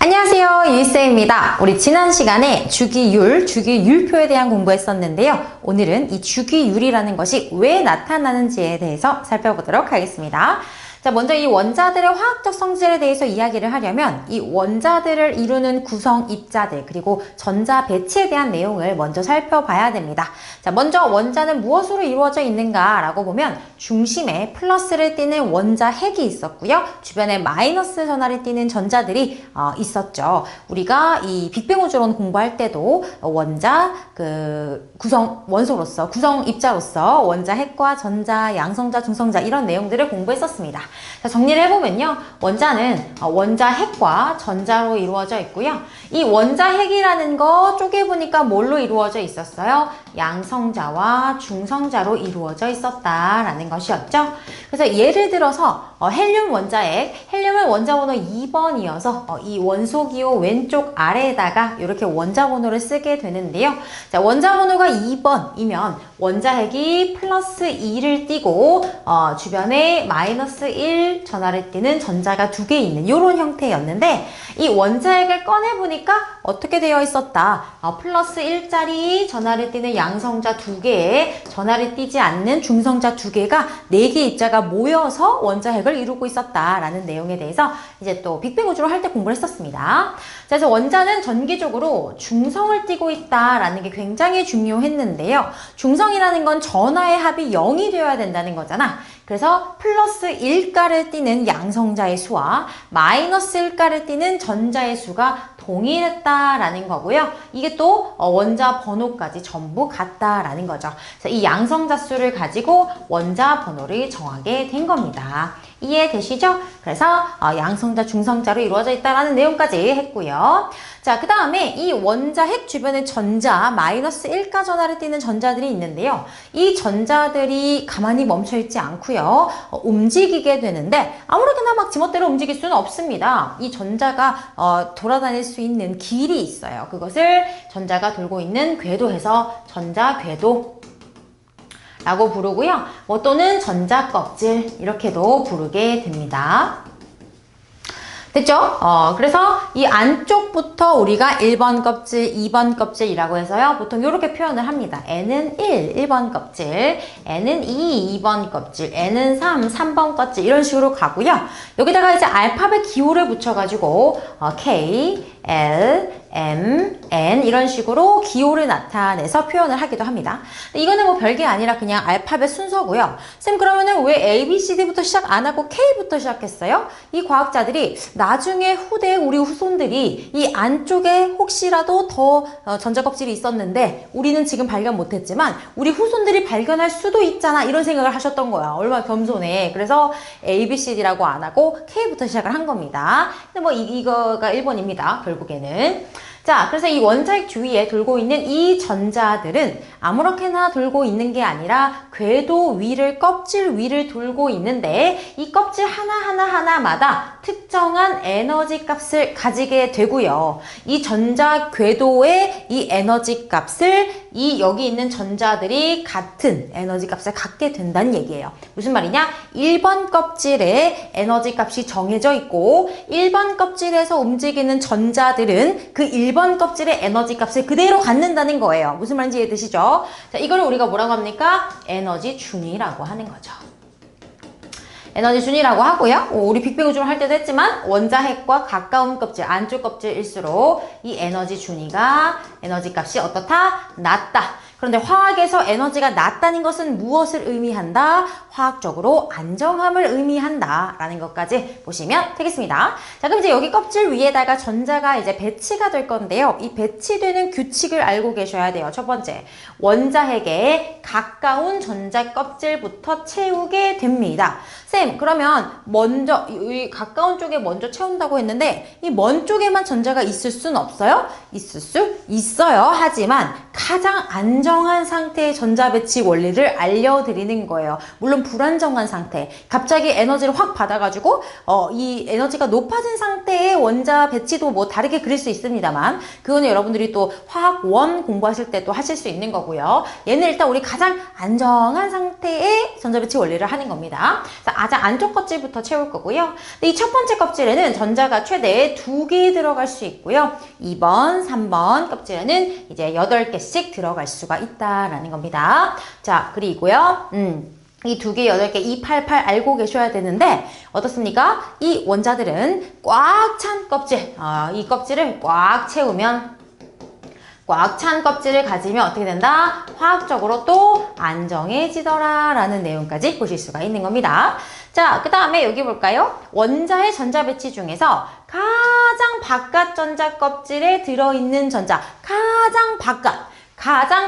안녕하세요, 유이쌤입니다. 우리 지난 시간에 주기율표에 대한 공부했었는데요. 오늘은 이 주기율이라는 것이 왜 나타나는지에 대해서 살펴보도록 하겠습니다. 자, 먼저 이 원자들의 화학적 성질에 대해서 이야기를 하려면 이 원자들을 이루는 구성 입자들 그리고 전자 배치에 대한 내용을 먼저 살펴봐야 됩니다. 자, 먼저 원자는 무엇으로 이루어져 있는가 라고 보면 중심에 플러스를 띠는 원자 핵이 있었고요. 주변에 마이너스 전하를 띠는 전자들이 있었죠. 우리가 이 빅뱅 우주론 공부할 때도 원자 원소로서 구성 입자로서 원자 핵과 전자, 양성자, 중성자 이런 내용들을 공부했었습니다. 자, 정리를 해보면요. 원자는 원자 핵과 전자로 이루어져 있고요. 이 원자 핵이라는 거 쪼개보니까 뭘로 이루어져 있었어요? 양성자와 중성자로 이루어져 있었다라는 것이었죠. 그래서 예를 들어서 헬륨 원자핵, 헬륨은 원자번호 2번이어서 이 원소기호 왼쪽 아래에다가 이렇게 원자번호를 쓰게 되는데요. 자, 원자번호가 2번이면 원자핵이 플러스 2를 띠고 주변에 마이너스 1 전하를 띠는 전자가 2개 있는 이런 형태였는데 이 원자핵을 꺼내보니까 어떻게 되어 있었다? 플러스 1짜리 전하를 띠는 양성자 2개에 전하를 띠지 않는 중성자 2개가 4개 입자가 모여서 원자핵을 이루고 있었다라는 내용에 대해서 이제 또 빅뱅 우주로 할 때 공부를 했었습니다. 자, 그래서 원자는 전기적으로 중성을 띠고 있다라는 게 굉장히 중요했는데요. 중성이라는 건 전하의 합이 0이 되어야 된다는 거잖아. 그래서 플러스 1가를 띠는 양성자의 수와 마이너스 1가를 띠는 전자의 수가 동일했다라는 거고요. 이게 또 원자 번호까지 전부 같다라는 거죠. 그래서 이 양성자 수를 가지고 원자 번호를 정하게 된 겁니다. 이해되시죠? 그래서 양성자, 중성자로 이루어져 있다라는 내용까지 했고요. 자, 그 다음에 이 원자 핵 주변에 전자, 마이너스 1가 전하를 띠는 전자들이 있는데요. 이 전자들이 가만히 멈춰있지 않고요. 움직이게 되는데 아무렇게나 막 지멋대로 움직일 수는 없습니다. 이 전자가 돌아다닐 수 있는 길이 있어요. 그것을 전자가 돌고 있는 궤도에서 전자궤도 라고 부르고요. 또는 전자껍질 이렇게도 부르게 됩니다. 됐죠? 그래서 이 안쪽부터 우리가 1번 껍질, 2번 껍질이라고 해서요. 보통 이렇게 표현을 합니다. N은 1번 껍질, N은 2번 껍질, N은 3번 껍질 이런 식으로 가고요. 여기다가 이제 알파벳 기호를 붙여가지고 K, L, M, N 이런 식으로 기호를 나타내서 표현을 하기도 합니다. 이거는 뭐 별게 아니라 그냥 알파벳 순서고요. 쌤 그러면은 왜 A, B, C, D부터 시작 안 하고 K부터 시작했어요? 이 과학자들이 나중에 후대 우리 후손들이 이 안쪽에 혹시라도 더 전자껍질이 있었는데 우리는 지금 발견 못했지만 우리 후손들이 발견할 수도 있잖아 이런 생각을 하셨던 거야. 얼마나 겸손해. 그래서 A, B, C, D라고 안 하고 K부터 시작을 한 겁니다. 근데 뭐 이거가 1번입니다. 결국에는. 자, 그래서 이 원자핵 주위에 돌고 있는 이 전자들은 아무렇게나 돌고 있는 게 아니라 궤도 위를, 껍질 위를 돌고 있는데 이 껍질 하나마다 특정한 에너지 값을 가지게 되고요. 이 전자 궤도의 이 에너지 값을 여기 있는 전자들이 같은 에너지 값을 갖게 된다는 얘기예요. 무슨 말이냐? 1번 껍질에 에너지 값이 정해져 있고 1번 껍질에서 움직이는 전자들은 그 1번 껍질의 에너지 값을 그대로 갖는다는 거예요. 무슨 말인지 이해되시죠? 자, 이걸 우리가 뭐라고 합니까? 에너지 준위라고 하는 거죠. 에너지 준위라고 하고요. 우리 빅뱅 우주를 할 때도 했지만 원자핵과 가까운 껍질, 안쪽 껍질일수록 이 에너지 준위가 에너지 값이 어떻다? 낮다. 그런데 화학에서 에너지가 낮다는 것은 무엇을 의미한다? 화학적으로 안정함을 의미한다 라는 것까지 보시면 되겠습니다. 자, 그럼 이제 여기 껍질 위에다가 전자가 이제 배치가 될 건데요. 이 배치되는 규칙을 알고 계셔야 돼요. 첫 번째, 원자핵에 가까운 전자 껍질부터 채우게 됩니다. 쌤, 그러면 먼저 이 가까운 쪽에 먼저 채운다고 했는데 이 먼 쪽에만 전자가 있을 순 없어요? 있을 수 있어요. 하지만 가장 안전 안정한 상태의 전자 배치 원리를 알려드리는 거예요. 물론 불안정한 상태, 갑자기 에너지를 확 받아가지고 이 에너지가 높아진 상태의 원자 배치도 뭐 다르게 그릴 수 있습니다만 그거는 여러분들이 또 화학원 공부하실 때 또 하실 수 있는 거고요. 얘는 일단 우리 가장 안정한 상태의 전자 배치 원리를 하는 겁니다. 그래서 가장 안쪽 껍질부터 채울 거고요. 이 첫 번째 껍질에는 전자가 최대 2개 들어갈 수 있고요. 2번, 3번 껍질에는 이제 8개씩 들어갈 수가 있다라는 겁니다. 자, 그리고요. 이 2개, 8개, 288 알고 계셔야 되는데 어떻습니까? 이 원자들은 꽉 찬 껍질, 이 껍질을 꽉 채우면 꽉 찬 껍질을 가지면 어떻게 된다? 화학적으로 또 안정해지더라 라는 내용까지 보실 수가 있는 겁니다. 자, 그 다음에 여기 볼까요? 원자의 전자 배치 중에서 가장 바깥 전자 껍질에 들어있는 전자, 가장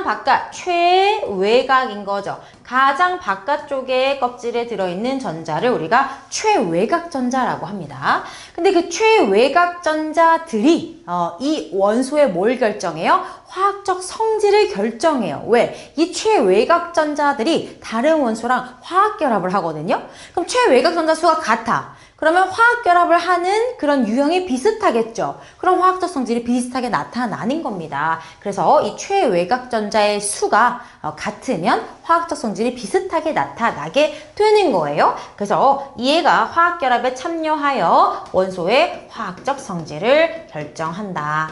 바깥, 최외곽인 거죠. 가장 바깥쪽에 껍질에 들어있는 전자를 우리가 최외곽 전자라고 합니다. 근데 그 최외곽 전자들이 이 원소의 뭘 결정해요? 화학적 성질을 결정해요. 왜? 이 최외곽 전자들이 다른 원소랑 화학결합을 하거든요. 그럼 최외곽 전자 수가 같아. 그러면 화학결합을 하는 그런 유형이 비슷하겠죠. 그럼 화학적 성질이 비슷하게 나타나는 겁니다. 그래서 이 최외곽 전자의 수가 같으면 화학적 성질이 비슷하게 나타나게 되는 거예요. 그래서 얘가 화학결합에 참여하여 원소의 화학적 성질을 결정한다.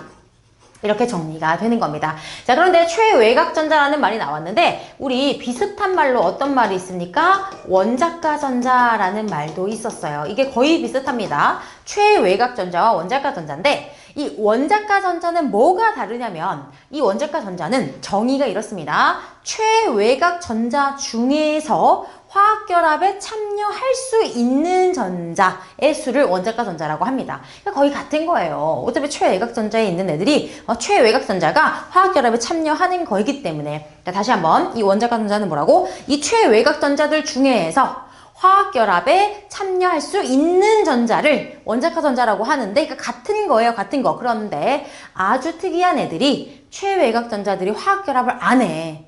이렇게 정리가 되는 겁니다. 자, 그런데 최외곽전자라는 말이 나왔는데 우리 비슷한 말로 어떤 말이 있습니까? 원자가전자라는 말도 있었어요. 이게 거의 비슷합니다. 최외곽전자와 원자가전자인데 이 원자가전자는 뭐가 다르냐면 이 원자가전자는 정의가 이렇습니다. 최외곽전자 중에서 화학결합에 참여할 수 있는 전자의 수를 원자가전자라고 합니다. 그러니까 거의 같은 거예요. 어차피 최외곽전자에 있는 애들이 최외곽전자가 화학결합에 참여하는 거이기 때문에 다시 한번 이 원자가전자는 뭐라고? 이 최외곽전자들 중에서 화학결합에 참여할 수 있는 전자를 원자가전자라고 하는데 그러니까 같은 거예요. 같은 거. 그런데 아주 특이한 애들이 최외곽전자들이 화학결합을 안 해.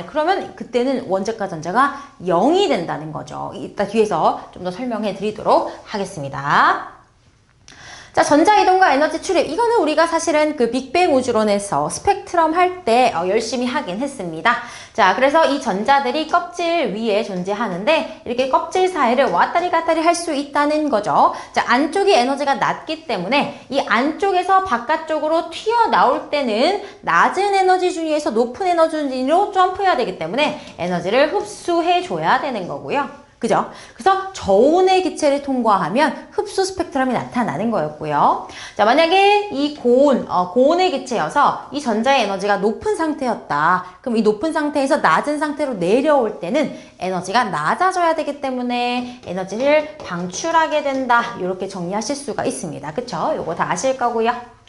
그러면 그때는 원자가전자가 0이 된다는 거죠. 이따 뒤에서 좀 더 설명해 드리도록 하겠습니다. 자, 전자이동과 에너지 출입. 이거는 우리가 사실은 그 빅뱅 우주론에서 스펙트럼 할 때 열심히 하긴 했습니다. 자, 그래서 이 전자들이 껍질 위에 존재하는데 이렇게 껍질 사이를 왔다리 갔다리 할 수 있다는 거죠. 자, 안쪽이 에너지가 낮기 때문에 이 안쪽에서 바깥쪽으로 튀어나올 때는 낮은 에너지 중에서 높은 에너지로 점프해야 되기 때문에 에너지를 흡수해 줘야 되는 거고요. 그죠? 그래서 저온의 기체를 통과하면 흡수 스펙트럼이 나타나는 거였고요. 자, 만약에 이 고온의 기체여서 이 전자의 에너지가 높은 상태였다. 그럼 이 높은 상태에서 낮은 상태로 내려올 때는 에너지가 낮아져야 되기 때문에 에너지를 방출하게 된다. 이렇게 정리하실 수가 있습니다. 그쵸? 요거 다 아실 거고요.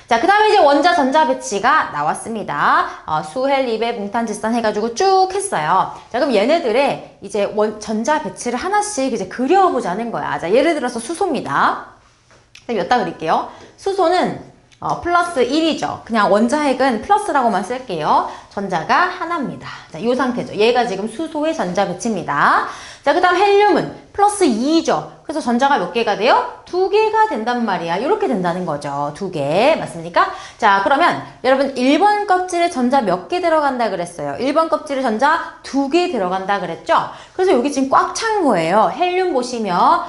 자, 그 다음에 이제 원자 전자 배치가 나왔습니다. 수헬, 리베, 붕탄, 질산 해가지고 쭉 했어요. 자, 그럼 얘네들의 이제 전자 배치를 하나씩 이제 그려보자는 거야. 자, 예를 들어서 수소입니다. 여기다 그릴게요. 수소는 플러스 1이죠. 그냥 원자핵은 플러스라고만 쓸게요. 전자가 하나입니다. 자, 이 상태죠. 얘가 지금 수소의 전자 배치입니다. 자, 그 다음 헬륨은 플러스 2죠. 그래서 전자가 몇 개가 돼요? 2개가 된단 말이야. 이렇게 된다는 거죠. 2개. 맞습니까? 자, 그러면 여러분 1번 껍질에 전자 몇 개 들어간다 그랬어요? 1번 껍질에 전자 2개 들어간다 그랬죠? 그래서 여기 지금 꽉 찬 거예요. 헬륨 보시면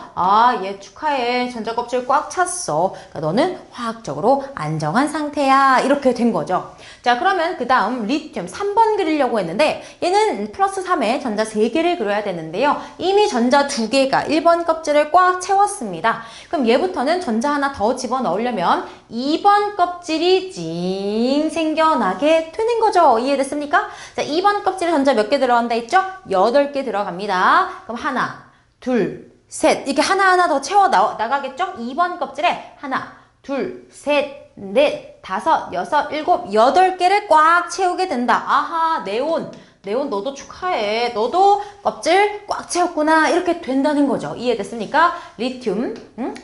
얘 축하해. 전자 껍질 꽉 찼어. 그러니까 너는 화학적으로 안정한 상태야. 이렇게 된 거죠. 자, 그러면 그 다음 리튬 3번 그리려고 했는데 얘는 플러스 3에 전자 3개를 그려야 되는데요. 이미 전자 2개가 1번 껍질을 꽉 채웠습니다. 그럼 얘부터는 전자 하나 더 집어넣으려면 2번 껍질이 징 생겨나게 되는 거죠. 이해됐습니까? 자, 2번 껍질에 전자 몇 개 들어간다 했죠? 8개 들어갑니다. 그럼 하나, 둘, 셋 이렇게 하나하나 더 채워 나가겠죠? 2번 껍질에 하나, 둘, 셋, 넷, 다섯, 여섯, 일곱, 8개를 꽉 채우게 된다. 아하, 네온 네온 너도 축하해. 너도 껍질 꽉 채웠구나. 이렇게 된다는 거죠. 이해됐습니까? 리튬,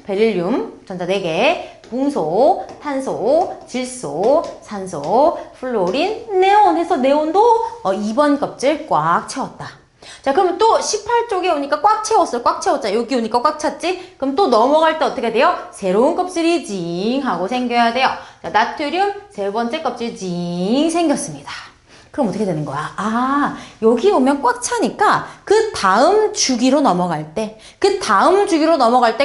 베릴륨, 전자 4개, 붕소, 탄소, 질소, 산소, 플로린, 네온 해서 네온도 2번 껍질 꽉 채웠다. 자, 그러면 또 18쪽에 오니까 꽉 채웠어요. 꽉 채웠자. 여기 오니까 꽉 찼지? 그럼 또 넘어갈 때 어떻게 돼요? 새로운 껍질이 징 하고 생겨야 돼요. 자, 나트륨 세 번째 껍질 징 생겼습니다. 그럼 어떻게 되는 거야? 아, 여기 오면 꽉 차니까 그 다음 주기로 넘어갈 때,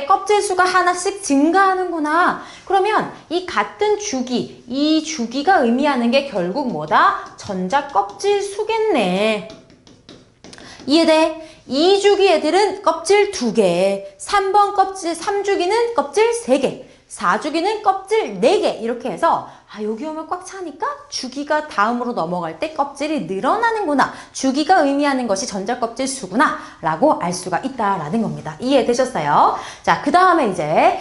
껍질 수가 하나씩 증가하는구나. 그러면 이 같은 주기, 이 주기가 의미하는 게 결국 뭐다? 전자 껍질 수겠네. 이해돼? 2주기 애들은 껍질 2개, 3번 껍질, 3주기는 껍질 3개, 4주기는 껍질 4개 이렇게 해서 여기 오면 꽉 차니까 주기가 다음으로 넘어갈 때 껍질이 늘어나는구나. 주기가 의미하는 것이 전자 껍질 수구나 라고 알 수가 있다라는 겁니다. 이해되셨어요? 자, 그 다음에 이제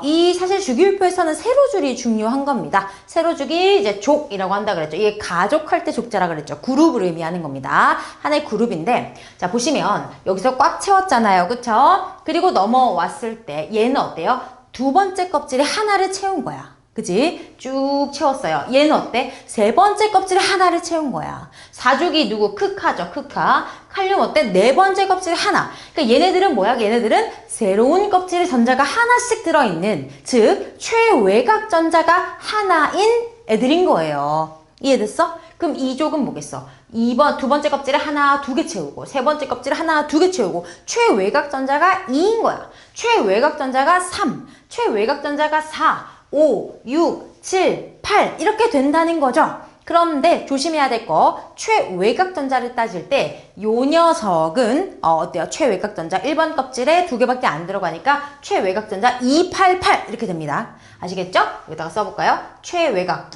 이 사실 주기율표에서는 세로줄이 중요한 겁니다. 세로줄이 이제 족이라고 한다 그랬죠. 이게 가족할 때 족자라 그랬죠. 그룹을 의미하는 겁니다. 하나의 그룹인데 자, 보시면 여기서 꽉 채웠잖아요. 그쵸? 그리고 넘어왔을 때 얘는 어때요? 두 번째 껍질에 하나를 채운 거야. 그지? 쭉 채웠어요. 얘는 어때? 세 번째 껍질에 하나를 채운 거야. 4주기 누구? 크카죠. 크카. 칼륨 어때? 네 번째 껍질에 하나. 그러니까 얘네들은 뭐야? 얘네들은 새로운 kop질에 전자가 하나씩 들어있는, 즉 최외곽 전자가 하나인 애들인 거예요. 이해됐어? 그럼 2족은 뭐겠어? 2번, 두 번째 껍질에 하나, 2개 채우고, 세 번째 껍질에 하나, 2개 채우고, 최외곽 전자가 2인 거야. 최외곽 전자가 3, 최외곽 전자가 4, 5, 6, 7, 8 이렇게 된다는 거죠. 그런데 조심해야 될 거, 최외곽 전자를 따질 때 요 녀석은 어때요? 최외곽 전자 1번 껍질에 2개밖에 안 들어가니까 최외곽 전자 288 이렇게 됩니다. 아시겠죠? 여기다가 써볼까요? 최외곽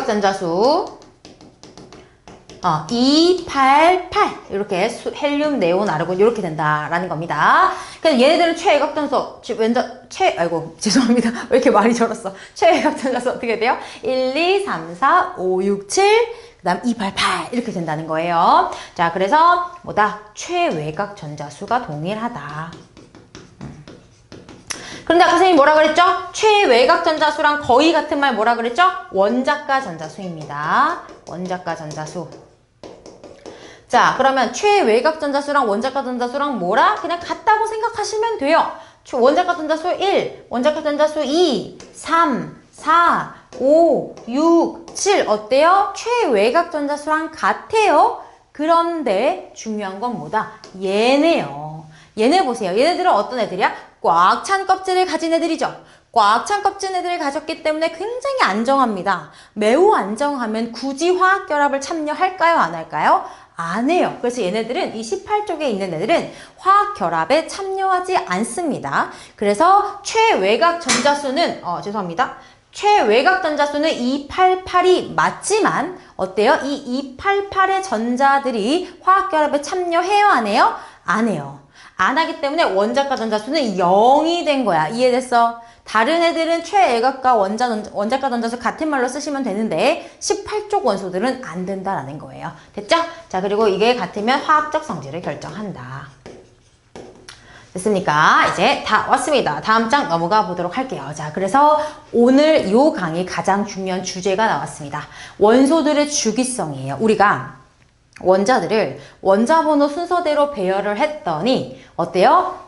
전자수 288 이렇게 헬륨, 네온, 아르곤 이렇게 된다라는 겁니다. 그래서 얘네들은 최외곽 전소 죄송합니다. 왜 이렇게 말이 저렇어? 최외곽 전자수 어떻게 돼요? 1, 2, 3, 4, 5, 6, 7 그다음 288 이렇게 된다는 거예요. 자, 그래서 뭐다? 최외곽 전자수가 동일하다. 그런데 아까 선생님이 뭐라 그랬죠? 최외곽 전자수랑 거의 같은 말 뭐라 그랬죠? 원자가 전자수입니다. 원자가 전자수. 자, 그러면 최외곽 전자수랑 원자가 전자수랑 뭐라? 그냥 같다고 생각하시면 돼요. 원자가 전자수 1, 원자가 전자수 2, 3, 4, 5, 6, 7 어때요? 최외곽 전자수랑 같아요. 그런데 중요한 건 뭐다? 얘네요. 얘네 보세요. 얘네들은 어떤 애들이야? 꽉 찬 껍질을 가진 애들이죠. 꽉 찬 껍질 애들을 가졌기 때문에 굉장히 안정합니다. 매우 안정하면 굳이 화학결합을 참여할까요? 안 할까요? 안 해요. 그래서 얘네들은 이 18쪽에 있는 애들은 화학결합에 참여하지 않습니다. 그래서 최외곽 전자수는 최외곽 전자수는 288이 맞지만 어때요? 이 288의 전자들이 화학결합에 참여해요? 안 해요? 안 해요. 안 하기 때문에 원자가 전자수는 0이 된 거야. 이해됐어? 다른 애들은 최외곽과 원자가 전자수 같은 말로 쓰시면 되는데 18쪽 원소들은 안 된다라는 거예요. 됐죠? 자, 그리고 이게 같으면 화학적 성질을 결정한다. 됐습니까? 이제 다 왔습니다. 다음 장 넘어가 보도록 할게요. 자, 그래서 오늘 이 강의 가장 중요한 주제가 나왔습니다. 원소들의 주기성이에요. 우리가 원자들을 원자번호 순서대로 배열을 했더니 어때요?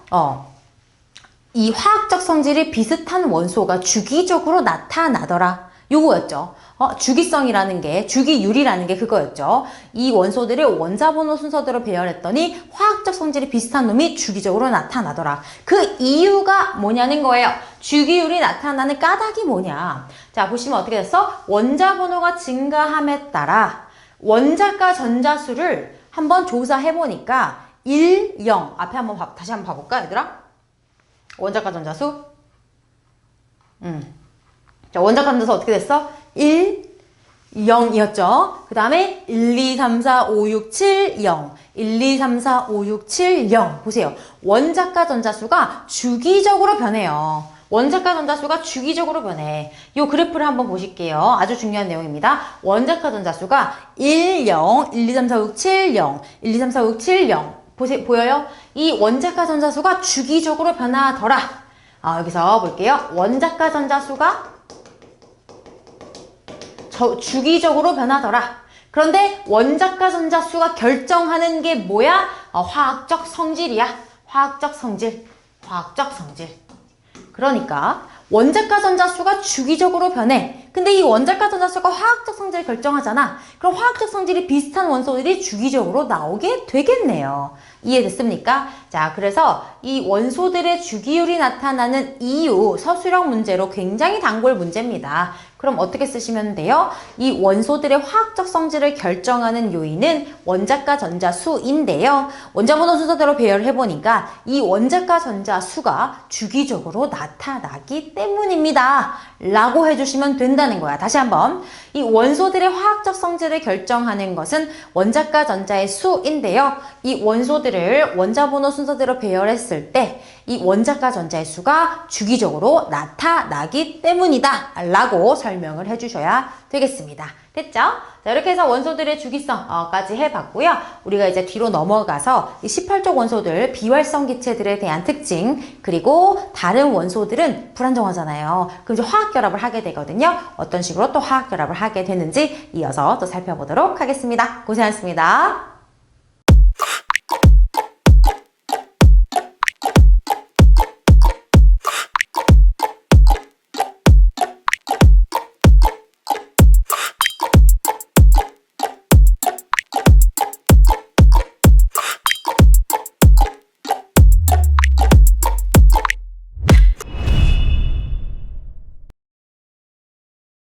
이 화학적 성질이 비슷한 원소가 주기적으로 나타나더라. 요거였죠. 주기성이라는 게, 주기율이라는 게 그거였죠. 이 원소들을 원자번호 순서대로 배열했더니 화학적 성질이 비슷한 놈이 주기적으로 나타나더라. 그 이유가 뭐냐는 거예요. 주기율이 나타나는 까닭이 뭐냐. 자, 보시면 어떻게 됐어? 원자번호가 증가함에 따라 원자가 전자수를 한번 조사해보니까 1, 0 앞에 다시 한번 봐볼까 얘들아? 원자가 전자수 자, 원자가 전자수 어떻게 됐어? 1, 0이었죠. 그 다음에 1, 2, 3, 4, 5, 6, 7, 0 1, 2, 3, 4, 5, 6, 7, 0 보세요. 원자가 전자수가 주기적으로 변해요. 원자과 전자수가 주기적으로 변해. 이 그래프를 한번 보실게요. 아주 중요한 내용입니다. 원자과 전자수가 1, 0, 1, 2, 3, 4, 5, 6, 7, 0, 1, 2, 3, 4, 5, 6, 7, 0. 보여요? 이 원자과 전자수가 주기적으로 변하더라. 여기서 볼게요. 원자과 전자수가 주기적으로 변하더라. 그런데 원자과 전자수가 결정하는 게 뭐야? 화학적 성질이야. 화학적 성질. 그러니까 원자과 전자수가 주기적으로 변해. 근데 이 원자과 전자수가 화학적 성질을 결정하잖아. 그럼 화학적 성질이 비슷한 원소들이 주기적으로 나오게 되겠네요. 이해됐습니까? 자, 그래서 이 원소들의 주기율이 나타나는 이유, 서술형 문제로 굉장히 단골 문제입니다. 그럼 어떻게 쓰시면 돼요? 이 원소들의 화학적 성질을 결정하는 요인은 원자과 전자수인데요. 원자번호 순서대로 배열을 해보니까 이 원자과 전자수가 주기적으로 나타나기 때문입니다. 라고 해주시면 된다는 거야. 다시 한번. 이 원소들의 화학적 성질을 결정하는 것은 원자과 전자의 수인데요. 이 원소들을 원자번호 순서대로 배열했을 때 이 원자과 전자의 수가 주기적으로 나타나기 때문이다 라고 설명을 해주셔야 되겠습니다. 됐죠? 자, 이렇게 해서 원소들의 주기성까지 해봤고요. 우리가 이제 뒤로 넘어가서 이 18족 원소들, 비활성 기체들에 대한 특징, 그리고 다른 원소들은 불안정하잖아요. 그럼 이제 화학결합을 하게 되거든요. 어떤 식으로 또 화학결합을 하게 되는지 이어서 또 살펴보도록 하겠습니다. 고생하셨습니다.